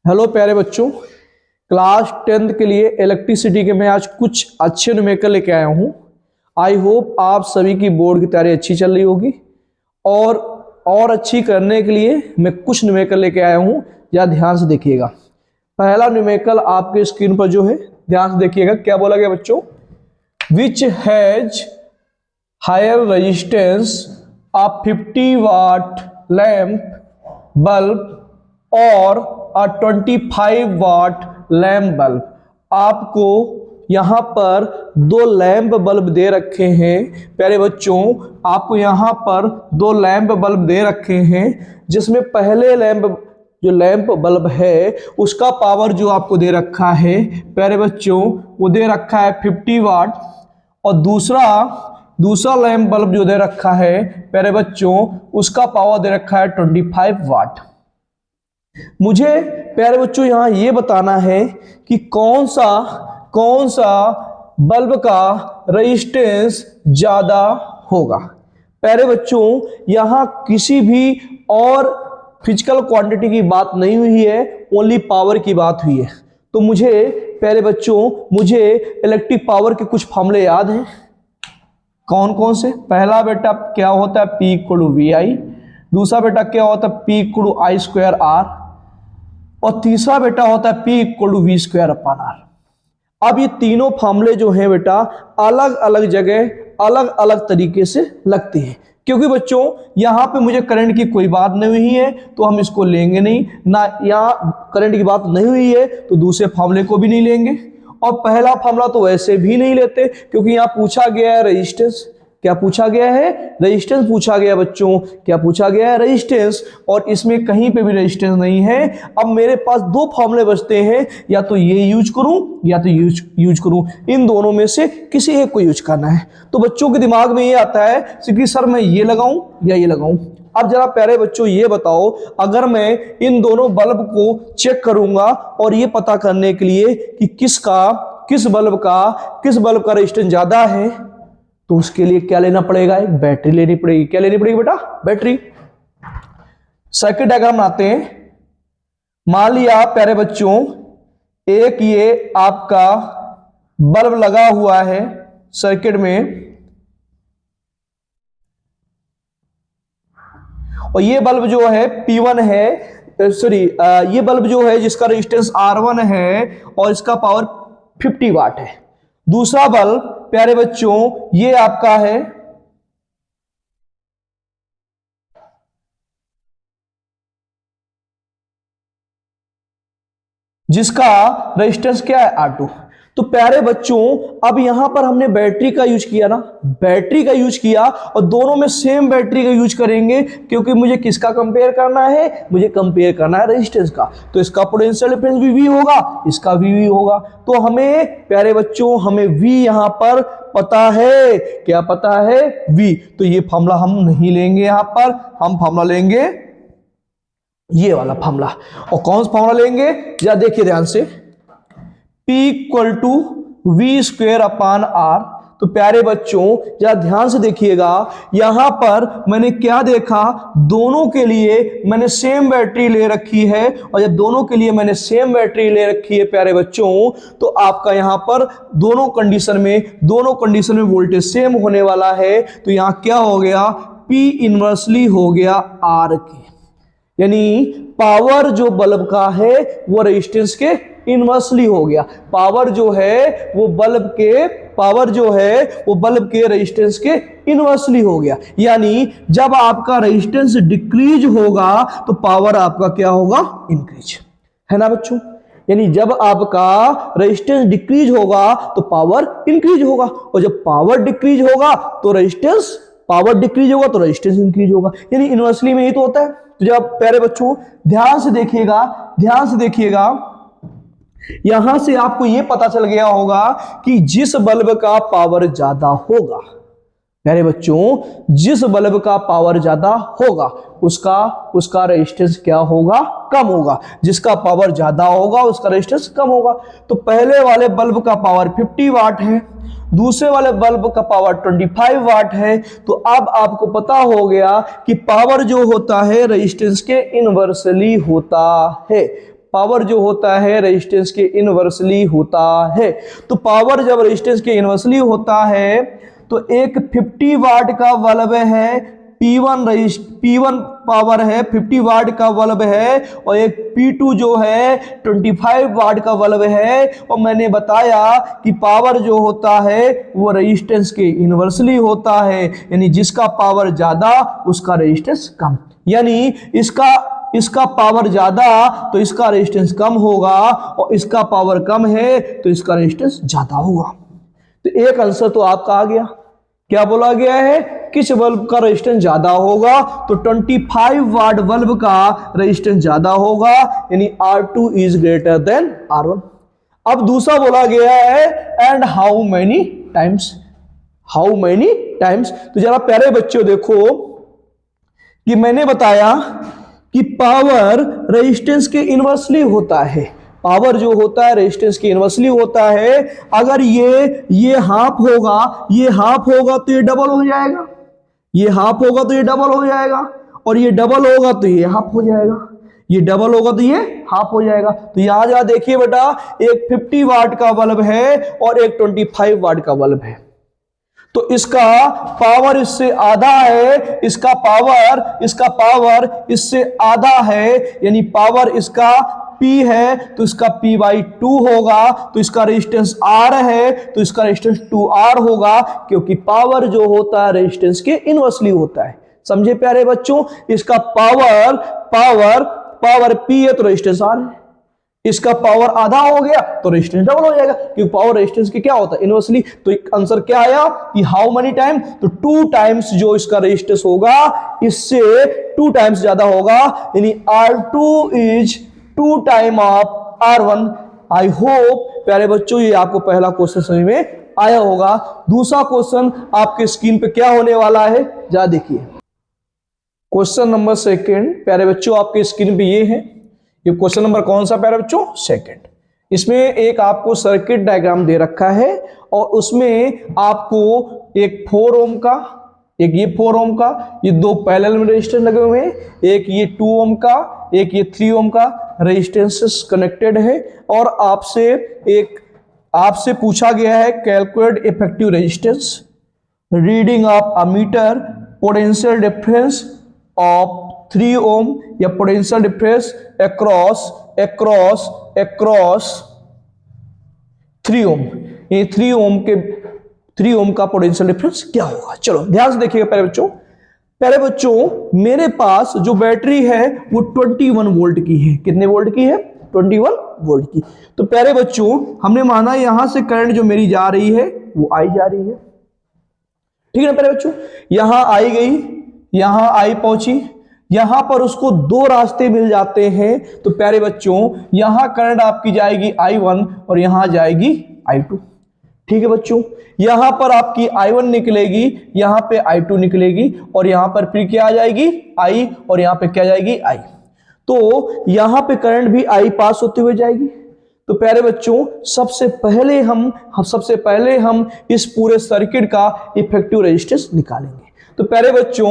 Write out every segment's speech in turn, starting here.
Hello प्यारे बच्चों, class 10th के लिए इलेक्ट्रिसिटी के मैं आज कुछ अच्छे न्यूमेरिकल लेके आया हूँ। आई होप आप सभी की बोर्ड की तैयारी अच्छी चल रही होगी और अच्छी करने के लिए मैं कुछ न्यूमेरिकल लेके आया हूँ। या ध्यान से देखिएगा। पहला न्यूमेरिकल आपके स्क्रीन पर जो है ध्यान से देखिएगा। क्या बोला गया बच्चों? Which has higher resistance a 50 watt lamp bulb और a 25 वाट लैंप बल्ब। आपको यहां पर दो लैंप बल्ब दे रखे हैं प्यारे बच्चों। आपको यहां पर दो लैंप बल्ब दे रखे हैं, जिसमें पहले लैंप बल्ब है उसका पावर जो आपको दे रखा है प्यारे बच्चों वो दे रखा है 50 वाट, और दूसरा लैंप बल्ब जो दे रखा है प्यारे बच्चों उसका पावर दे रखा है 25 वाट। मुझे प्यारे बच्चों यहां यह बताना है कि कौन सा बल्ब का रेजिस्टेंस ज्यादा होगा। प्यारे बच्चों यहां किसी भी और फिजिकल क्वांटिटी की बात नहीं हुई है, ओनली पावर की बात हुई है। तो मुझे प्यारे बच्चों इलेक्ट्रिक पावर के कुछ फॉर्मूले याद हैं। कौन कौन से? पहला बेटा क्या होता है? P = VI। दूसरा बेटा क्या होता है? P = I²R। और तीसरा बेटा होता है P = V²/R। अब ये तीनों फार्मूले जो हैं बेटा अलग अलग जगह अलग अलग तरीके से लगते हैं, क्योंकि बच्चों यहां पे मुझे करंट की कोई बात नहीं हुई है तो हम इसको लेंगे नहीं ना। यहां करंट की बात नहीं हुई है तो दूसरे फार्मूले को भी नहीं लेंगे, और पहला फार्मूला तो वैसे भी नहीं लेते, क्योंकि यहां पूछा गया है रेजिस्टेंस। क्या पूछा गया है? रेजिस्टेंस पूछा गया बच्चों। क्या पूछा गया है? रेजिस्टेंस। और इसमें कहीं पे भी रेजिस्टेंस नहीं है। अब मेरे पास दो फॉर्मूले बचते हैं, या तो ये यूज करूं या तो यूज करूं। इन दोनों में से किसी एक को यूज करना है। तो बच्चों के दिमाग में ये आता है कि सर मैं ये लगाऊं या ये लगाऊं। अब जरा प्यारे बच्चों ये बताओ, अगर मैं इन दोनों बल्ब को चेक करूंगा और ये पता करने के लिए कि किस बल्ब का रेजिस्टेंस ज्यादा है, तो उसके लिए क्या लेना पड़ेगा? एक बैटरी लेनी पड़ेगी। क्या लेनी पड़ेगी बेटा? बैटरी। सर्किट डायग्राम बनाते हैं। मान लिया प्यारे बच्चों एक ये आपका बल्ब लगा हुआ है सर्किट में, और ये बल्ब जो है P1 है, ये बल्ब जो है जिसका रेजिस्टेंस R1 है और इसका पावर 50 वाट है। दूसरा बल्ब प्यारे बच्चों ये आपका है जिसका रेजिस्टेंस क्या है? R2। तो प्यारे बच्चों अब यहां पर हमने बैटरी का यूज किया ना, बैटरी का यूज किया, और दोनों में सेम बैटरी का यूज करेंगे, क्योंकि मुझे किसका कंपेयर करना है? मुझे कंपेयर करना है रेजिस्टेंस का। तो इसका पोटेंशियल डिफरेंस VV होगा, इसका VV होगा। तो हमें प्यारे बच्चों हमें V यहां पर पता है। क्या पता है? V। तो ये फॉर्मूला हम नहीं लेंगे, यहां पर हम फॉर्मूला लेंगे ये वाला फॉर्मूला। और कौन सा फॉर्मूला लेंगे? या देखिए ध्यान से, P = V²/R। तो प्यारे बच्चों जरा ध्यान से देखिएगा, यहां पर मैंने क्या देखा? दोनों के लिए मैंने सेम बैटरी ले रखी है, और जब दोनों के लिए मैंने सेम बैटरी ले रखी है प्यारे बच्चों, तो आपका यहां पर दोनों कंडीशन में वोल्टेज सेम होने वाला है। तो यहां क्या हो गया? P इनवर्सली हो गया R के, यानी पावर जो बल्ब का है वो रेजिस्टेंस के इनवर्सली हो गया। पावर जो है वो बल्ब के रेजिस्टेंस के इनवर्सली हो गया। यानी जब आपका रेजिस्टेंस डिक्रीज होगा तो पावर आपका क्या होगा? इंक्रीज, है ना बच्चों? यानी जब आपका रेजिस्टेंस डिक्रीज होगा तो पावर इंक्रीज होगा, और जब पावर डिक्रीज होगा तो रेजिस्टेंस इंक्रीज होगा। यानी इनवर्सली में ही तो होता है। तो जब प्यारे बच्चों ध्यान से देखिएगा, यहां से आपको यह पता चल गया होगा कि जिस बल्ब का पावर ज्यादा होगा, प्यारे बच्चों जिस बल्ब का पावर ज्यादा होगा उसका रेजिस्टेंस क्या होगा? कम होगा। जिसका पावर ज्यादा होगा उसका रेजिस्टेंस कम होगा। तो पहले वाले बल्ब का पावर 50 वाट है, दूसरे वाले बल्ब का पावर 25 वाट है। तो अब आपको पता हो गया कि पावर जो होता है रेजिस्टेंस के इनवर्सली होता है। पावर जो होता है रेजिस्टेंस के इनवर्सली होता है। तो पावर जब रेजिस्टेंस के इनवर्सली होता है तो एक 50 वाट का बल्ब है, P1 पावर है 50 वाट का बल्ब है, और एक P2 जो है 25 वाट का बल्ब है। और मैंने बताया कि पावर जो होता है वो रेजिस्टेंस के इनवर्सली होता है, यानी जिसका पावर ज्यादा उसका रेजिस्टेंस कम, यानी इसका पावर ज्यादा तो इसका रेजिस्टेंस कम होगा, और इसका पावर कम है तो इसका रेजिस्टेंस ज्यादा होगा। तो एक आंसर तो आपका आ गया। क्या बोला गया है? किस बल्ब का रेजिस्टेंस ज्यादा होगा? तो 25 वाट बल्ब का रेजिस्टेंस ज्यादा होगा, यानी R2 is greater than R1। अब दूसरा बोला गया है and how many times. How many times, तो जरा प्यारे बच्चों देखो कि मैंने बताया कि पावर रेजिस्टेंस के इनवर्सली होता है। पावर जो होता है रेजिस्टेंस के इनवर्सली होता है। अगर ये हाफ होगा, ये हाफ होगा तो ये डबल हो जाएगा, ये हाफ होगा तो ये डबल हो जाएगा, और ये डबल होगा तो ये हाफ हो जाएगा, ये डबल होगा तो ये हाफ हो जाएगा। तो यहां जरा देखिए बेटा, एक 50 वाट का बल्ब है और एक 25 वाट का बल्ब है, तो इसका पावर इससे आधा है, इसका पावर इससे आधा है, यानी पावर इसका P है तो इसका P/2 होगा, तो इसका रेजिस्टेंस R है तो इसका रेजिस्टेंस 2R होगा, क्योंकि पावर जो होता है रेजिस्टेंस के इनवर्सली होता है। समझे प्यारे बच्चों? इसका पावर P है तो रेजिस्टेंस R है, इसका पावर आधा हो गया तो रेजिस्टेंस डबल हो जाएगा, क्योंकि पावर रेजिस्टेंस के क्या होता है? इनवर्सली। तो एक आंसर क्या आया कि हाउ मेनी टाइम, तो 2 टाइम्स जो इसका रेजिस्टेंस होगा इससे 2 टाइम्स ज्यादा होगा, यानी R2 is 2 time of R1। I hope प्यारे बच्चों ये आपको पहला क्वेश्चन समझ में आया होगा। दूसरा क्वेश्चन आपके स्क्रीन पे क्या होने वाला है जा देखिए। क्वेश्चन नंबर सेकंड प्यारे बच्चों आपके स्क्रीन पे ये है। ये क्वेश्चन नंबर कौन सा प्यारे बच्चों? सेकंड। इसमें एक आपको सर्किट डायग्राम दे रखा है और उसमें आपको एक 4 ओम का, एक ये 4 ओम का, ये दो पैरेलल में रेजिस्टेंस लगे हुए हैं, एक ये 2 ओम का, एक ये 3 ओम का रेजिस्टेंसेस कनेक्टेड है। और आपसे पूछा गया है calculate effective resistance, reading of a meter, potential difference of 3 ohm या पोटेंशियल डिफरेंस अक्रॉस 3 ओम। ये 3 ओम का पोटेंशियल डिफरेंस क्या होगा? चलो ध्यान से देखिएगा पहले बच्चों मेरे पास जो बैटरी है वो 21 वोल्ट की है। कितने वोल्ट की है? 21 वोल्ट की। तो प्यारे बच्चों हमने माना यहां से करंट जो मेरी जा रही है वो आई जा रही है, ठीक है ना प्यारे बच्चों? यहां आई गई, यहां आई पहुंची, यहां पर उसको 2 रास्ते मिल जाते हैं। तो प्यारे बच्चों यहां करंट आपकी जाएगी I1 और यहां जाएगी I2, ठीक है बच्चों? यहां पर आपकी I1 निकलेगी, यहां पे I2 निकलेगी, और यहां पर फिर क्या आ जाएगी? I, और यहां पे क्या जाएगी? I। तो यहां पे करंट भी I पास होते हुए जाएगी। तो प्यारे बच्चों सबसे पहले हम इस पूरे सर्किट का इफेक्टिव रेजिस्टेंस निकालेंगे। तो प्यारे बच्चों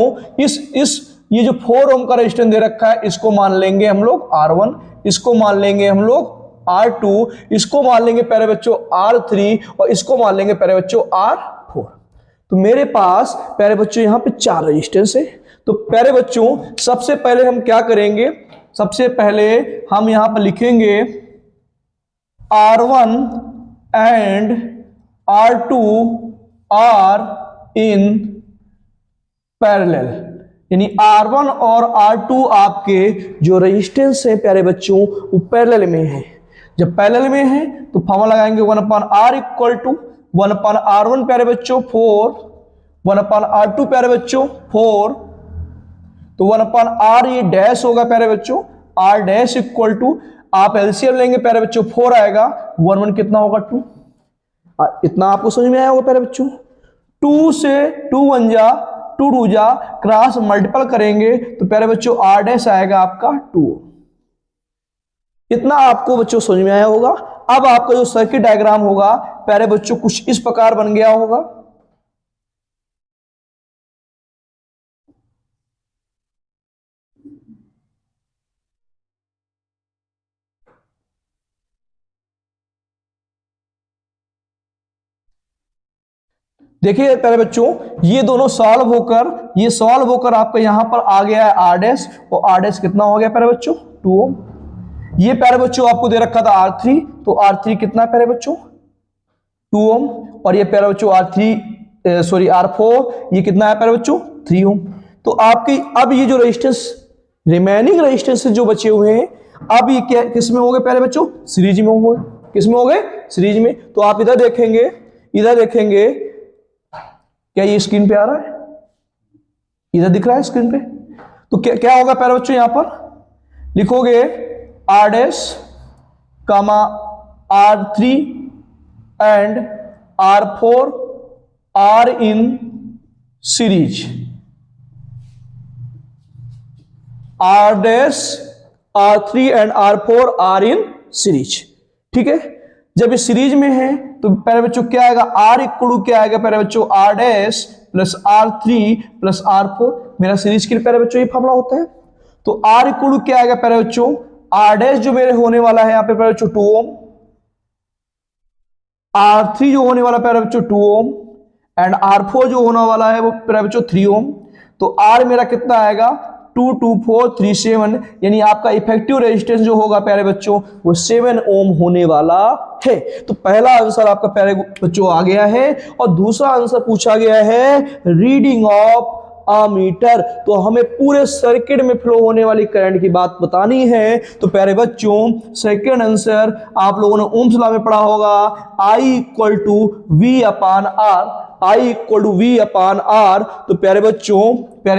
ये जो 4 ओम का रेजिस्टेंस दे रखा है इसको मान लेंगे हम लोग R1, इसको मान लेंगे हम लोग R2, इसको मान लेंगे प्यारे बच्चों R3, और इसको मान लेंगे प्यारे बच्चों R4। तो मेरे पास प्यारे बच्चों यहां पे 4 रेजिस्टेंस है। तो प्यारे बच्चों सबसे पहले हम क्या करेंगे? सबसे पहले हम यहां पर लिखेंगे R1 and R2 are in parallel, यानी R1 और R2 आपके जो रेजिस्टेंस है प्यारे बच्चों वो पैरेलल में है। जब पैरेलल में है तो फॉर्मूला लगाएंगे 1/R इक्वल टू 1/R1 प्यारे बच्चों 4, 1/R2 प्यारे बच्चों 4, तो 1/R ये डैश होगा प्यारे बच्चों, R डैश इक्वल टू, आप एलसीएम लेंगे प्यारे बच्चों 4 आएगा, 1 कितना होगा 2। इतना आपको समझ में आया होगा प्यारे बच्चों? 2 से 2 1 जा 2 2 जा क्रॉस मल्टीपल करेंगे तो प्यारे बच्चों R डैश आएगा आपका 2। इतना आपको बच्चों समझ में आया होगा। अब आपका जो सर्किट डायग्राम होगा प्यारे बच्चों कुछ इस प्रकार बन गया होगा। देखिए प्यारे बच्चों, ये दोनों सॉल्व होकर आपका यहां पर आ गया है आर डैश, और आर डैश कितना हो गया प्यारे बच्चों 2 ओम। ये प्यारे बच्चों आपको दे रखा था R3, तो R3 कितना है प्यारे बच्चों 2 ओम, और ये प्यारे बच्चों R4 ये कितना है प्यारे बच्चों 3 ओम। तो आपकी अब ये जो रेजिस्टेंस रिमेनिंग रेजिस्टेंस जो बचे हुए हैं, अब ये क्या किस में हो गए प्यारे बच्चों सीरीज में हो गए। किस में हो गए सीरीज में। तो आप इधर देखेंगे क्या ये स्क्रीन पे आ रहा है, इधर दिख रहा है स्क्रीन पे। तो क्या होगा प्यारे बच्चों, यहां पर लिखोगे R dash comma R3 and R4 are in series, R dash R3 and R4 are in series. ठीक है, जब ये सीरीज में है तो प्यारे बच्चों क्या आएगा, R इक्वल क्या आएगा प्यारे बच्चों R dash plus R3 plus R4। मेरा सीरीज के लिए प्यारे बच्चों ये फॉर्मूला होता है। तो R इक्वल क्या आएगा प्यारे बच्चों, R डैश जो मेरे होने वाला है यहाँ पे प्यारे बच्चों 2 ओम, R3 जो होने वाला प्यारे बच्चों 2 ओम, एंड R4 जो होने वाला है वो प्यारे बच्चों 3 ओम। तो R मेरा कितना आएगा 2 2 4 3 7, यानी आपका इफेक्टिव रेजिस्टेंस जो होगा प्यारे बच्चों वो 7 ओम होने वाला है। तो पहला आंसर आपका प्यारे बच्चों आ गया है। और दूसरा आंसर पूछा गया है रीडिंग ऑफ मीटर। तो हमें पूरे सर्किट में फ्लो होने वाली करंट की बात बतानी है। तो प्यारे बच्चों सेकंड आंसर आप लोगों ने ओम्स लॉ में पढ़ा होगा, I equal to V upon R। तो प्यारे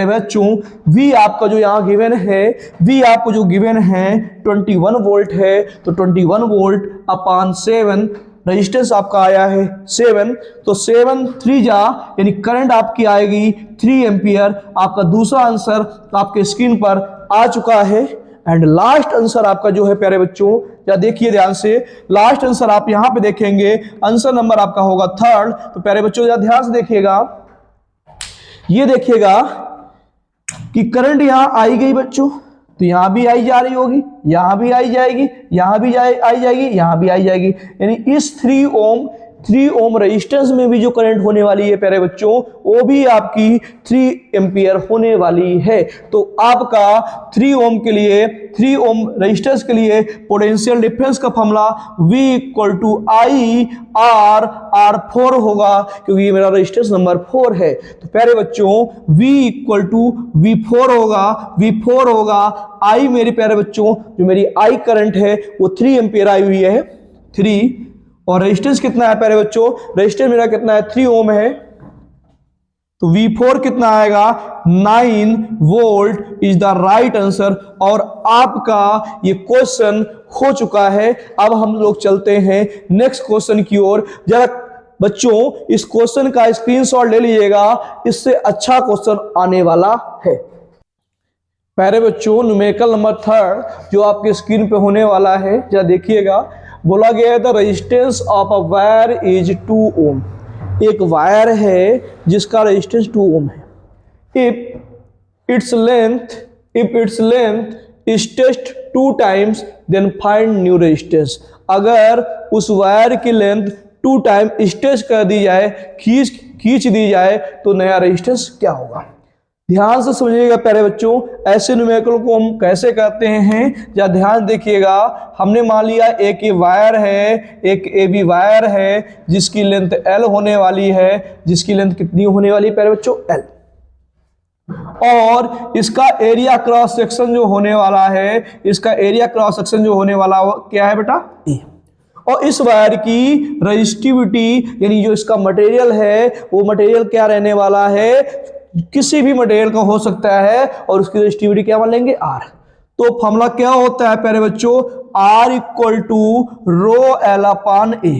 बच्चों V आपका जो यहाँ गिवन है, V आपको जो गिवन है 21 वोल्ट है। तो 21 वोल्ट अपान 7, रेजिस्टेंस आपका आया है 7। तो 7 3 जा यानी करंट आपकी आएगी 3 एम्पियर। आपका दूसरा आंसर आपके स्क्रीन पर आ चुका है। एंड लास्ट आंसर आपका जो है प्यारे बच्चों, या देखिए ध्यान से, लास्ट आंसर आप यहां पे देखेंगे, आंसर नंबर आपका होगा 3rd। तो प्यारे बच्चों या ध्यान से देखिएगा, ये देखिएगा कि करंट यहां आई गई बच्चों, तो यहां भी आई जा रही होगी, यहां भी आई जाएगी, यहां भी आई जाएगी, यहां भी आई जाएगी। यानी इस 3 ओम रेजिस्टेंस में भी जो करंट होने वाली है प्यारे बच्चों, वो भी आपकी 3 एम्पियर होने वाली है। तो आपका 3 ओम के लिए, 3 ओम रेजिस्टेंस के लिए पोटेंशियल डिफरेंस का formula V equal to I R4 होगा, क्योंकि ये मेरा रेजिस्टेंस नंबर 4 है। तो प्यारे बच्चों V इक्वल टू V4 होगा। I मेरे प्यारे बच्चों जो मेरी I करंट है वो 3 एम्पियर आई हुई है 3, और रेजिस्टेंस कितना है प्यारे बच्चों, रेजिस्टेंस मेरा कितना है 3 ओम है। तो V4 कितना आएगा 9 volt is the right answer. और आपका ये क्वेश्चन हो चुका है। अब हम लोग चलते हैं नेक्स्ट क्वेश्चन की ओर। जरा बच्चों इस क्वेश्चन का स्क्रीनशॉट ले लीजिएगा, इससे अच्छा क्वेश्चन आने वाला है। प्यारे बच्चों न्यूमेरिकल नंबर 3 जो आपके स्क्रीन पे होने वाला है, जरा देखिएगा। बोला गया है the resistance of a wire is 2 ohm. एक वायर है जिसका रेजिस्टेंस 2 ओम है। If its length is test 2 times then find new resistance. अगर उस वायर की लेंथ 2 टाइम स्टेच कर दी जाए, खींच दी जाए, तो नया रेजिस्टेंस क्या होगा। ध्यान से समझिएगा प्यारे बच्चों, ऐसे न्यूमेरिकल को हम कैसे करते हैं, या ध्यान देखिएगा। हमने मान लिया एक ये वायर है, एक AB वायर है जिसकी लेंथ L होने वाली है, जिसकी लेंथ कितनी होने वाली है प्यारे बच्चों L, और इसका एरिया क्रॉस सेक्शन जो होने वाला है, इसका एरिया क्रॉस सेक्शन जो होने वाला क्या है बेटा A। और इस वायर की रेजिस्टिविटी यानी जो इसका मटेरियल है वो मटेरियल क्या रहने वाला है, किसी भी मटेरियल का हो सकता है, और उसकी रेजिस्टिविटी क्या मान लेंगे R। तो फॉर्मूला क्या होता है प्यारे बच्चों, R equal to rho L upon A।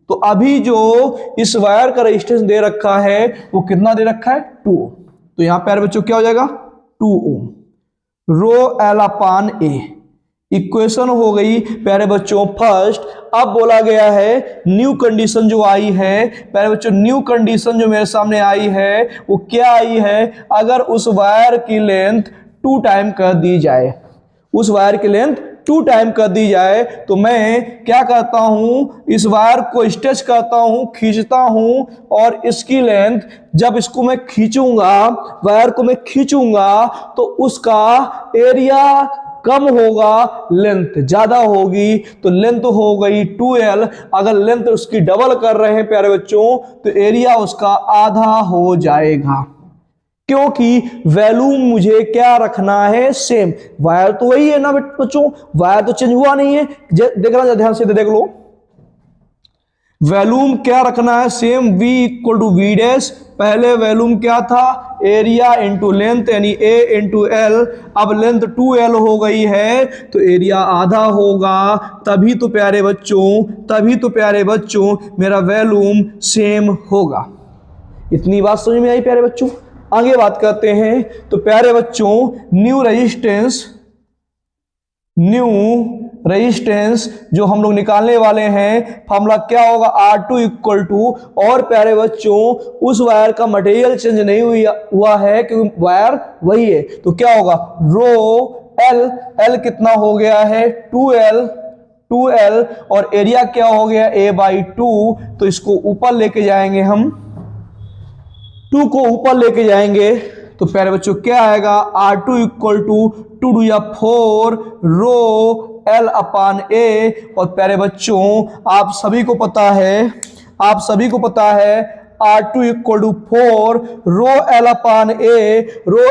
तो अभी जो इस वायर का रेजिस्टेंस दे रखा है वो कितना दे रखा है 2 ओम। तो यहां प्यारे बच्चों क्या हो जाएगा 2 ओम रो L अपान A। इक्वेशन हो गई प्यारे बच्चों फर्स्ट। अब बोला गया है न्यू कंडीशन जो आई है प्यारे बच्चों, न्यू कंडीशन जो मेरे सामने आई है वो क्या आई है, अगर उस वायर की लेंथ 2 टाइम कर दी जाए, उस वायर की लेंथ 2 टाइम कर दी जाए तो मैं क्या करता हूं, इस वायर को स्ट्रेच करता हूं, खींचता हूं, और इसकी लेंथ जब इसको मैं खींचूंगा, वायर को मैं खींचूंगा तो उसका एरिया कम होगा, लेंथ ज्यादा होगी, तो लेंथ हो गई 2L। अगर लेंथ उसकी डबल कर रहे हैं प्यारे बच्चों तो एरिया उसका आधा हो जाएगा, क्योंकि वैल्यूम मुझे क्या रखना है, सेम। वायर तो वही है ना बच्चों, वायर तो चेंज हुआ नहीं है। देख रहा, ध्यान से देख लो, वैल्यूम क्या रखना है, same, V equal to V dash. पहले वैल्यूम क्या था, एरिया इंटू लेंथ, यानी A इंटू L। अब लेंथ 2L हो गई है तो एरिया आधा होगा, तभी तो प्यारे बच्चों मेरा वैल्यूम सेम होगा। इतनी बात समझ में आई प्यारे बच्चों। आगे बात करते हैं तो प्यारे बच्चों, न्यू रेजिस्टेंस जो हम लोग निकालने वाले हैं, फॉर्मूला क्या होगा, R2 इक्वल टू, और प्यारे बच्चों उस वायर का मटेरियल चेंज नहीं हुआ है क्योंकि वायर वही है, तो क्या होगा, रो L कितना हो गया है, 2L, और एरिया क्या हो गया, A/2। तो इसको ऊपर लेके जाएंगे हम, 2 को ऊपर लेके जाएंगे तो प्यारे बच्चों क्या आएगा, R2 इक्वल टू 2 या 4 रो L/A। और प्यारे बच्चों आप सभी को पता है R2 equal to 4 row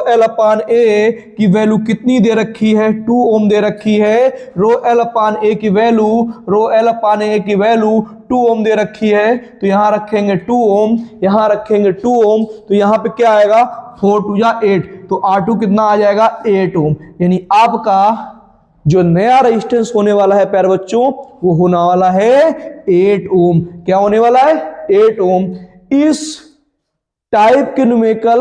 L/A की वैल्यू कितनी दे रखी है, 2 ओम दे रखी है। रो L/A की वैल्यू 2 ओम दे रखी है, तो यहां रखेंगे 2 ओम, यहां रखेंगे 2 ओम, तो यहां पे क्या आएगा, 4 2 या 8, तो R2 कितना आ जाएगा, 8 ओम। यानी आपका जो नया रेजिस्टेंस होने वाला है प्यारे बच्चों, वो होने वाला है 8 ओम। क्या होने वाला है, 8 ओम। इस टाइप के न्यूमेरिकल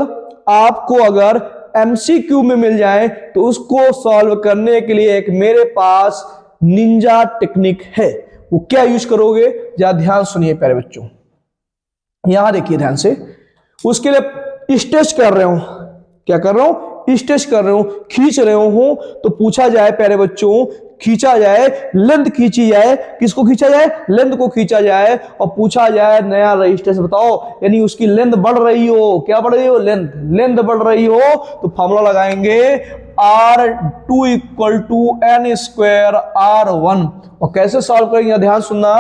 आपको अगर MCQ में मिल जाए तो उसको सॉल्व करने के लिए एक मेरे पास निंजा टेक्निक है। वो क्या यूज करोगे, जरा ध्यान सुनिए प्यारे बच्चों, यहां देखिए ध्यान से। उसके लिए स्ट्रेच कर रहे हूं, क्या कर रहा हूं, स्ट्रेच कर रहे हूं, खींच रहे हूं, तो पूछा जाए प्यारे बच्चों, खींचा जाए, लेंथ खींची जाए, किसको खींचा जाए, लेंथ को खींचा जाए, और पूछा जाए नया रेजिस्टेंस बताओ, यानी उसकी लेंथ बढ़ रही हो, क्या बढ़ रही हो, लेंथ बढ़ रही हो, तो फॉर्मूला लगाएंगे R2 equal to N square R1। और कैसे सॉल्व करेंगे, ध्यान सुनना,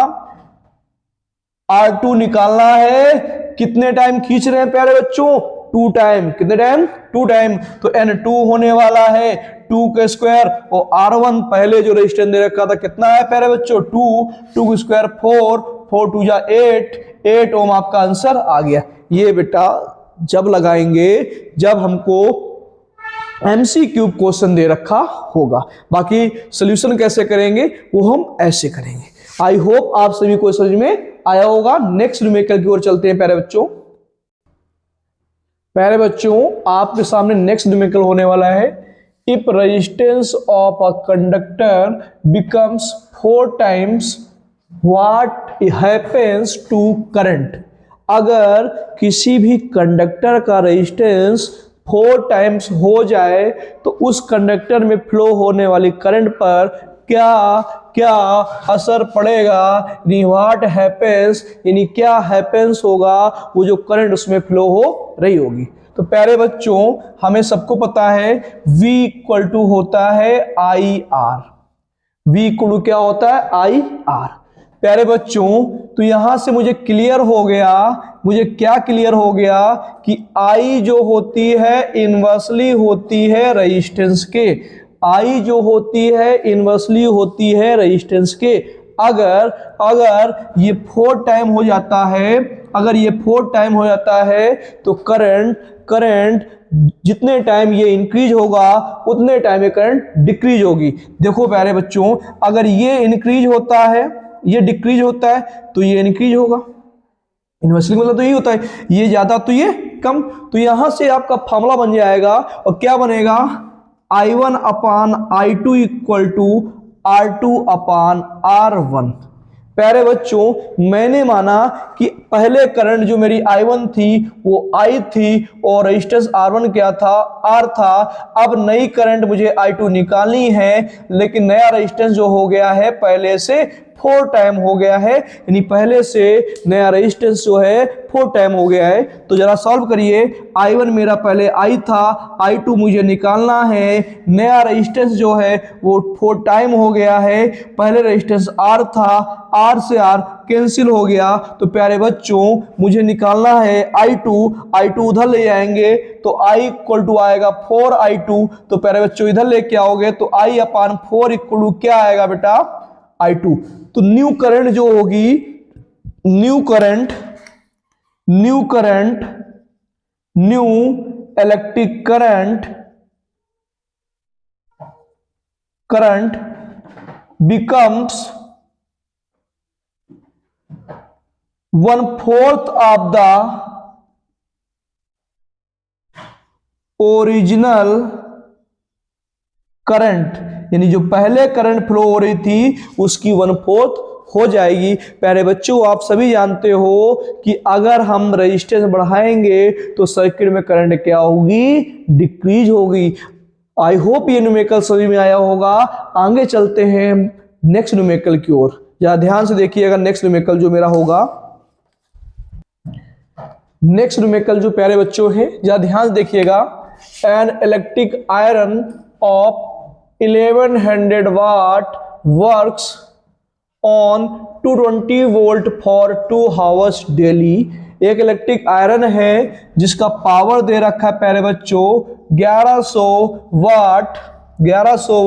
R2 निकालना है, कितने टाइम खींच रहे हैं प्यारे बच्चों, 2 टाइम, कितने टाइम, 2 टाइम, तो N2 होने वाला है 2 के स्क्वायर, और R1 पहले जो रेजिस्टेंस दे रखा था कितना है प्यारे बच्चों, 2 के स्क्वायर 4 2 या 8 ओम आपका आंसर आ गया। ये बेटा जब लगाएंगे जब हमको MCQ क्वेश्चन दे रखा होगा, बाकी सोल्यूशन कैसे करेंगे वो हम ऐसे करेंगे। आई होप आप सभी को समझ में आया होगा। नेक्स्ट न्यूमेरिकल की ओर चलते हैं प्यारे बच्चों, आपके सामने नेक्स्ट न्यूमेरिकल होने वाला है, if resistance of a conductor becomes 4 times what happens to current. अगर किसी भी कंडक्टर का रेजिस्टेंस 4 टाइम्स हो जाए तो उस कंडक्टर में फ्लो होने वाली करंट पर क्या असर पड़ेगा, यानी व्हाट हैपेंस, यानी क्या हैपेंस होगा, वो जो करंट उसमें फ्लो हो रही होगी। तो प्यारे बच्चों हमें सबको पता है V इक्वल टू होता है IR। V इक्वल टू क्या होता है, IR। प्यारे बच्चों तो यहां से मुझे क्लियर हो गया, मुझे क्या क्लियर हो गया कि I जो होती है इनवर्सली होती है रेजिस्टेंस के, I जो होती है इनवर्सली होती है रेजिस्टेंस के। अगर ये 4 टाइम हो जाता है, अगर ये 4 टाइम हो जाता है तो करंट जितने टाइम ये इंक्रीज होगा उतने टाइम ये करंट डिक्रीज होगी। देखो प्यारे बच्चों, अगर ये इंक्रीज होता है, ये डिक्रीज होता है, तो ये इंक्रीज होगा, इनवर्सली मतलब तो यही होता है, ये ज्यादा तो ये कम। तो यहां से आपका फॉर्मूला बन जाएगा, और क्या बनेगा, I1/I2 इक्वल टू R2/R1। प्यारे बच्चों मैंने माना कि पहले करंट जो मेरी I1 थी वो I थी और रेजिस्टेंस R1 क्या था, R था। अब नई करंट मुझे I2 निकालनी है, लेकिन नया रेजिस्टेंस जो हो गया है पहले से 4 टाइम हो गया है, यानी पहले से नया रेजिस्टेंस जो है 4 टाइम हो गया है। तो जरा सॉल्व करिए। I1 मेरा पहले I था, I2 मुझे निकालना है, नया रेजिस्टेंस जो है वो 4 टाइम हो गया है, पहले रेजिस्टेंस R था, R से R कैंसिल हो गया। तो प्यारे बच्चों मुझे निकालना है I2 उधर ले जाएंगे तो I इक्वल टू आएगा 4I2। तो प्यारे बच्चों इधर लेके आओगे तो I/4 इक्वल टू क्या आएगा बेटा, I2। तो न्यू करंट जो होगी, new electric current becomes 1/4 of the original current, यानी जो पहले करंट फ्लो हो रही थी उसकी 1/4 हो जाएगी। प्यारे बच्चों आप सभी जानते हो कि अगर हम रेजिस्टेंस बढ़ाएंगे तो सर्किट में करंट क्या होगी, डिक्रीज होगी। आई होप ये न्यूमेरिकल सभी में आया होगा। आगे चलते हैं नेक्स्ट न्यूमेरिकल की ओर। जरा ध्यान से देखिएगा नेक्स्ट न्यूमेरिकल जो मेरा होगा। नेक्स्ट न्यूमेरिकल जो प्यारे बच्चों है जरा ध्यान से देखिएगा। An electric iron of 1100 watt works on 220 volt for 2 hours daily. एक इलेक्ट्रिक आयरन है जिसका पावर दे रखा है प्यारे बच्चों 1100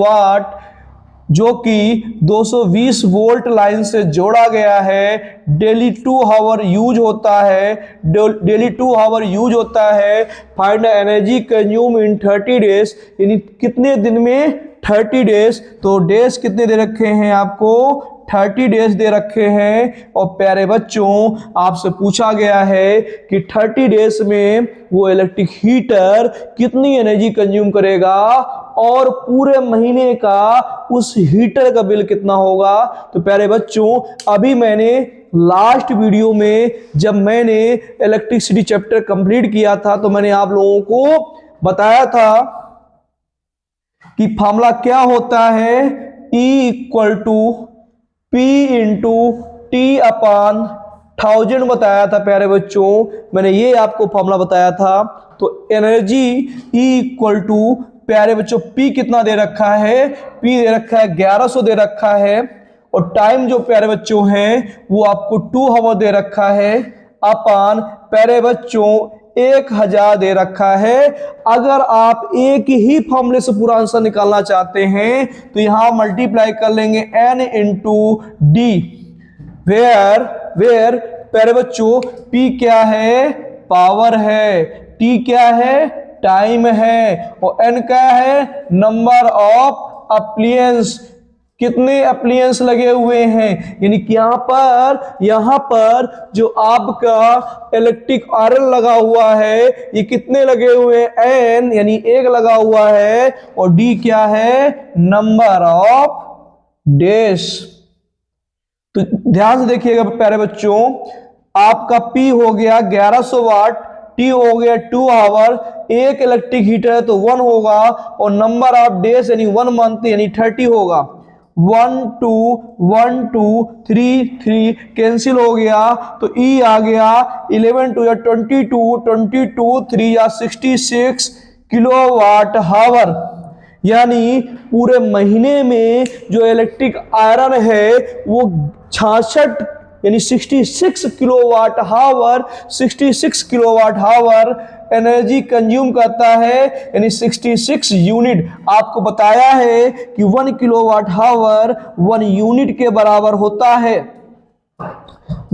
वाट, जो कि 220 वोल्ट लाइन से जोड़ा गया है। डेली 2 आवर यूज होता है। Find energy consume in 30 days, यानी कितने दिन में, 30 डेज। तो डेज कितने दे रखे हैं आपको, 30 डेज दे रखे हैं। और प्यारे बच्चों आपसे पूछा गया है कि 30 डेज में वो इलेक्ट्रिक हीटर कितनी एनर्जी कंज्यूम करेगा और पूरे महीने का उस हीटर का बिल कितना होगा। तो प्यारे बच्चों अभी मैंने लास्ट वीडियो में जब मैंने इलेक्ट्रिसिटी चैप्टर कंप्लीट किया था तो मैंने आप लोगों को बताया था कि फॉर्मूला क्या होता है, E equal to P into t upon 1000 बताया था प्यारे बच्चों, मैंने ये आपको फॉर्मूला बताया था। तो एनर्जी E इक्वल टू प्यारे बच्चों P कितना दे रखा है, P दे रखा है 1100 दे रखा है, और टाइम जो प्यारे बच्चों है वो आपको 2 आवर दे रखा है, अपॉन प्यारे बच्चों 1000 दे रखा है। अगर आप एक ही फॉर्मूले से पूरा आंसर निकालना चाहते हैं तो यहां मल्टीप्लाई कर लेंगे n इंटू डी, वेयर प्यारे बच्चों P क्या है, पावर है, T क्या है, टाइम है, और N क्या है, नंबर ऑफ अप्लियंस, कितने अप्लियंस लगे हुए हैं। यानी कि यहां पर जो आपका इलेक्ट्रिक आयरन लगा हुआ है ये कितने लगे हुए हैं, N यानी 1 लगा हुआ है, और D क्या है, नंबर ऑफ डेज। तो ध्यान से देखिएगा प्यारे बच्चों, आपका P हो गया 1100 वाट, T हो गया 2 आवर, एक इलेक्ट्रिक हीटर है तो 1 होगा, और नंबर ऑफ डेज यानी 1 मंथ यानी 30 होगा। 1 2 3 3 कैंसिल हो गया तो E आ गया 11 2 या 22 3 या 66 किलोवाट आवर। यानी पूरे महीने में जो इलेक्ट्रिक आयरन है वो 66 यानी 66 किलोवाट आवर एनर्जी कंज्यूम करता है, यानी 66 यूनिट। आपको बताया है कि 1 किलोवाट आवर 1 यूनिट के बराबर होता है।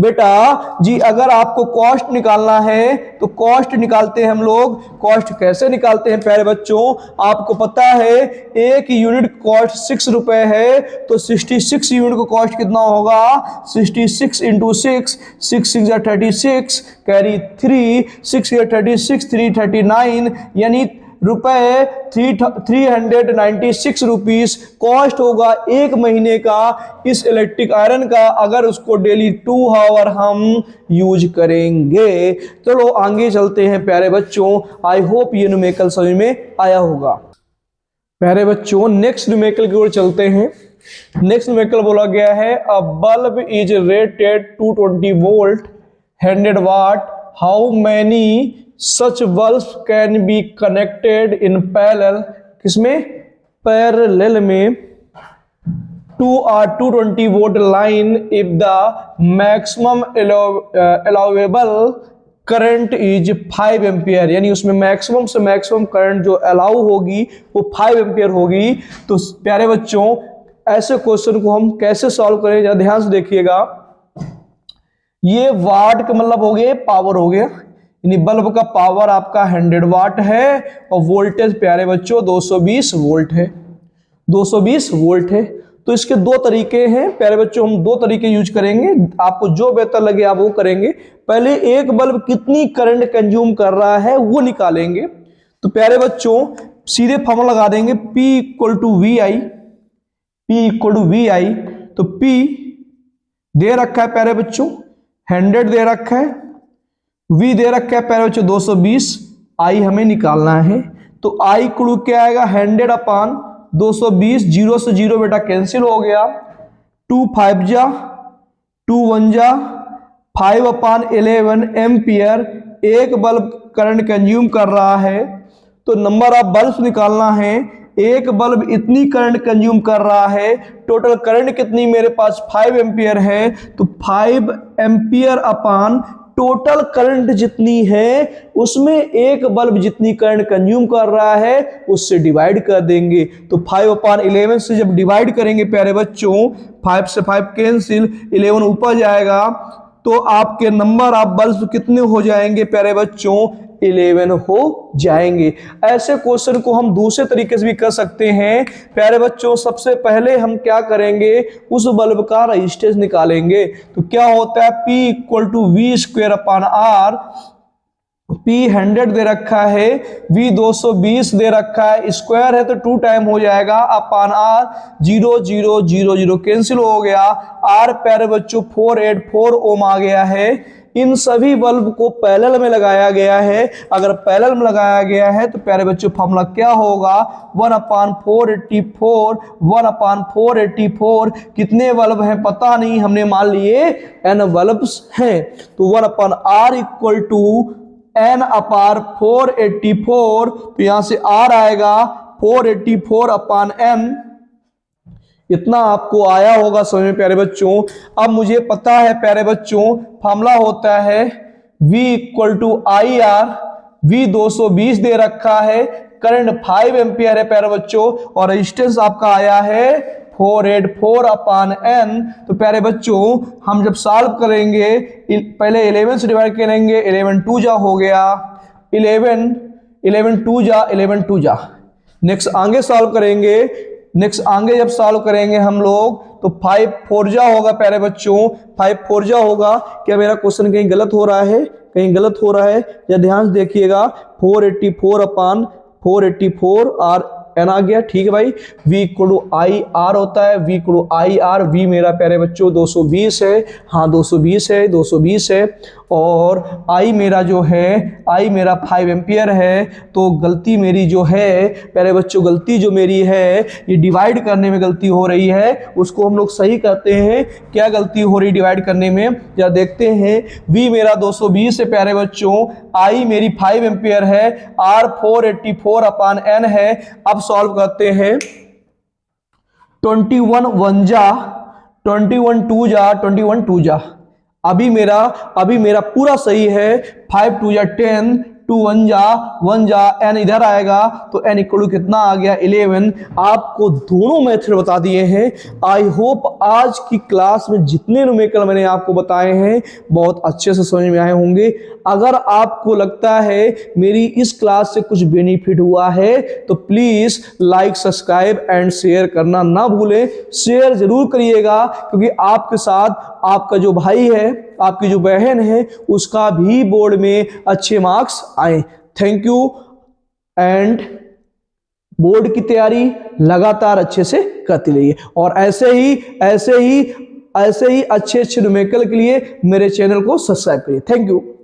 बेटा जी अगर आपको कॉस्ट निकालना है तो कॉस्ट निकालते हैं हम लोग। कॉस्ट कैसे निकालते हैं प्यारे बच्चों, आपको पता है एक यूनिट कॉस्ट 6 रुपए है, तो 66 यूनिट को कॉस्ट कितना होगा, 66 इंटू 6 6 या 36 कैरी 3 6 या 36 3 39, यानी रुपए 396 रुपीस कॉस्ट होगा एक महीने का इस इलेक्ट्रिक आयरन का, अगर उसको डेली 2 आवर हम यूज करेंगे। चलो आगे चलते हैं प्यारे बच्चों। आई होप ये न्यूमेरिकल समझ में आया होगा। प्यारे बच्चों नेक्स्ट न्यूमेरिकल की ओर चलते हैं। नेक्स्ट न्यूमेरिकल बोला गया है a bulb is rated 220 volt 100 watt, how many such bulb can be connected in parallel, किसमें पैरेलल में to 220 volt line if the maximum allowable current is 5 ampere, यानी उसमें मैक्सिमम से मैक्सिमम करंट जो allow होगी वो 5 एम्पियर होगी। तो प्यारे बच्चों ऐसे क्वेश्चन को हम कैसे सॉल्व करें, जरा ध्यान से देखिएगा। ये वाट का मतलब हो गया पावर हो गया, यानी बल्ब का पावर आपका 100 वाट है और वोल्टेज प्यारे बच्चों 220 वोल्ट है, 220 वोल्ट है। तो इसके दो तरीके हैं प्यारे बच्चों, हम दो तरीके यूज करेंगे, आपको जो बेहतर लगे आप वो करेंगे। पहले एक बल्ब कितनी करंट कंज्यूम कर रहा है वो निकालेंगे। तो प्यारे बच्चों सीधे फॉर्मूला लगा देंगे P equal to V I, P equal to V I. तो P दे रखा है प्यारे बच्चों 100 दे रखा है, V दे रखा है प्यारे बच्चों 220, I हमें निकालना है। तो I इक्वल क्या आएगा 100 अपान 220, 0 से 0 बेटा कैंसिल हो गया, 2 5 जा 2 1 जा 5 अपान 11 एम्पियर एक बल्ब करंट कंज्यूम कर रहा है। तो नंबर ऑफ बल्ब निकालना है, एक बल्ब इतनी करंट कंज्यूम कर रहा है, टोटल करंट कितनी मेरे पास 5 एम्पियर है, तो 5 एम्पियर अपान टोटल करंट जितनी है उसमें एक बल्ब जितनी करंट कंज्यूम कर रहा है उससे डिवाइड कर देंगे। तो 5 अपान 11 से जब डिवाइड करेंगे प्यारे बच्चों 5 से 5 कैंसिल, 11 ऊपर जाएगा, तो आपके नंबर ऑफ बल्ब कितने हो जाएंगे प्यारे बच्चों 11 हो जाएंगे। ऐसे क्वेश्चन को हम दूसरे तरीके से भी कर सकते हैं प्यारे बच्चों। सबसे पहले हम क्या करेंगे, उस बल्ब का रेजिस्टेंस निकालेंगे। तो क्या होता है P equal to V square upon R, P 100 दे रखा है, V 220 दे रखा है, स्क्वायर है तो 2 टाइम हो जाएगा, अपान R 0 0 0 0 कैंसिल हो गया, R प्यारे बच्चों 484 ओम आ गया है। इन सभी बल्ब को पैरेलल में लगाया गया है। अगर पैरेलल में लगाया गया है तो प्यारे बच्चों फॉर्मूला क्या होगा 1 अपान 484, 1 अपान 484 कितने बल्ब हैं पता नहीं, हमने मान लिए n बल्ब्स हैं। तो 1 अपान R इक्वल टू n अपार 484, तो यहां से R आएगा 484 अपान n, इतना आपको आया होगा समझ में प्यारे बच्चों। अब मुझे पता है प्यारे बच्चों फॉर्मूला होता है V equal to I R, V 220 दे रखा है, करंट 5 एम्पियर है प्यारे बच्चों और रेजिस्टेंस आपका आया है 484 अपान n। तो प्यारे बच्चों हम जब सॉल्व करेंगे पहले 11 से डिवाइड करेंगे, 11 2 जा हो गया, 11 2 जा 11 2 जा। नेक्स्ट आगे सॉल्व करेंगे, नेक्स्ट आगे जब सॉल्व करेंगे हम लोग तो 5 4 जा होगा प्यारे बच्चों, 5 4 जा होगा। क्या मेरा क्वेश्चन कहीं गलत हो रहा है, कहीं गलत हो रहा है या ध्यान से देखिएगा, 484 अपान 484 आर एन आ गया, ठीक है भाई। V equal to I R होता है, V equal to I R, V मेरा प्यारे बच्चों 220 है, हाँ 220 है, 220 है, और I मेरा जो है I मेरा 5 एम्पियर है। तो गलती मेरी जो है प्यारे बच्चों, गलती जो मेरी है ये डिवाइड करने में गलती हो रही है, उसको हम लोग सही करते हैं। क्या गलती हो रही डिवाइड करने में, या देखते हैं। V मेरा 220 है प्यारे बच्चों, I मेरी 5 एम्पियर है, R 484 अपान n है। अब सॉल्व करते हैं, 21 1 जा 21 2 जा 21 2 जा, अभी मेरा पूरा सही है, 5 2 जा 10, 2 1 जा n इधर आएगा तो n इक्वल टू कितना आ गया 11। आपको दोनों मेथड बता दिए हैं। आई होप आज की क्लास में जितने न्यूमेरिकल मैंने आपको बताए हैं बहुत अच्छे से समझ में आए होंगे। अगर आपको लगता है मेरी इस क्लास से कुछ बेनिफिट हुआ है तो please like subscribe and share करना ना भूलें। शेयर जरूर करिएगा क्योंकि आपके साथ आपका जो भाई है, आपकी जो बहन है, उसका भी बोर्ड में अच्छे मार्क्स आए। थैंक यू एंड बोर्ड की तैयारी लगातार अच्छे से करती रहिए और ऐसे ही अच्छे न्यूमेरिकल के लिए मेरे चैनल को सब्सक्राइब करिए। Thank you.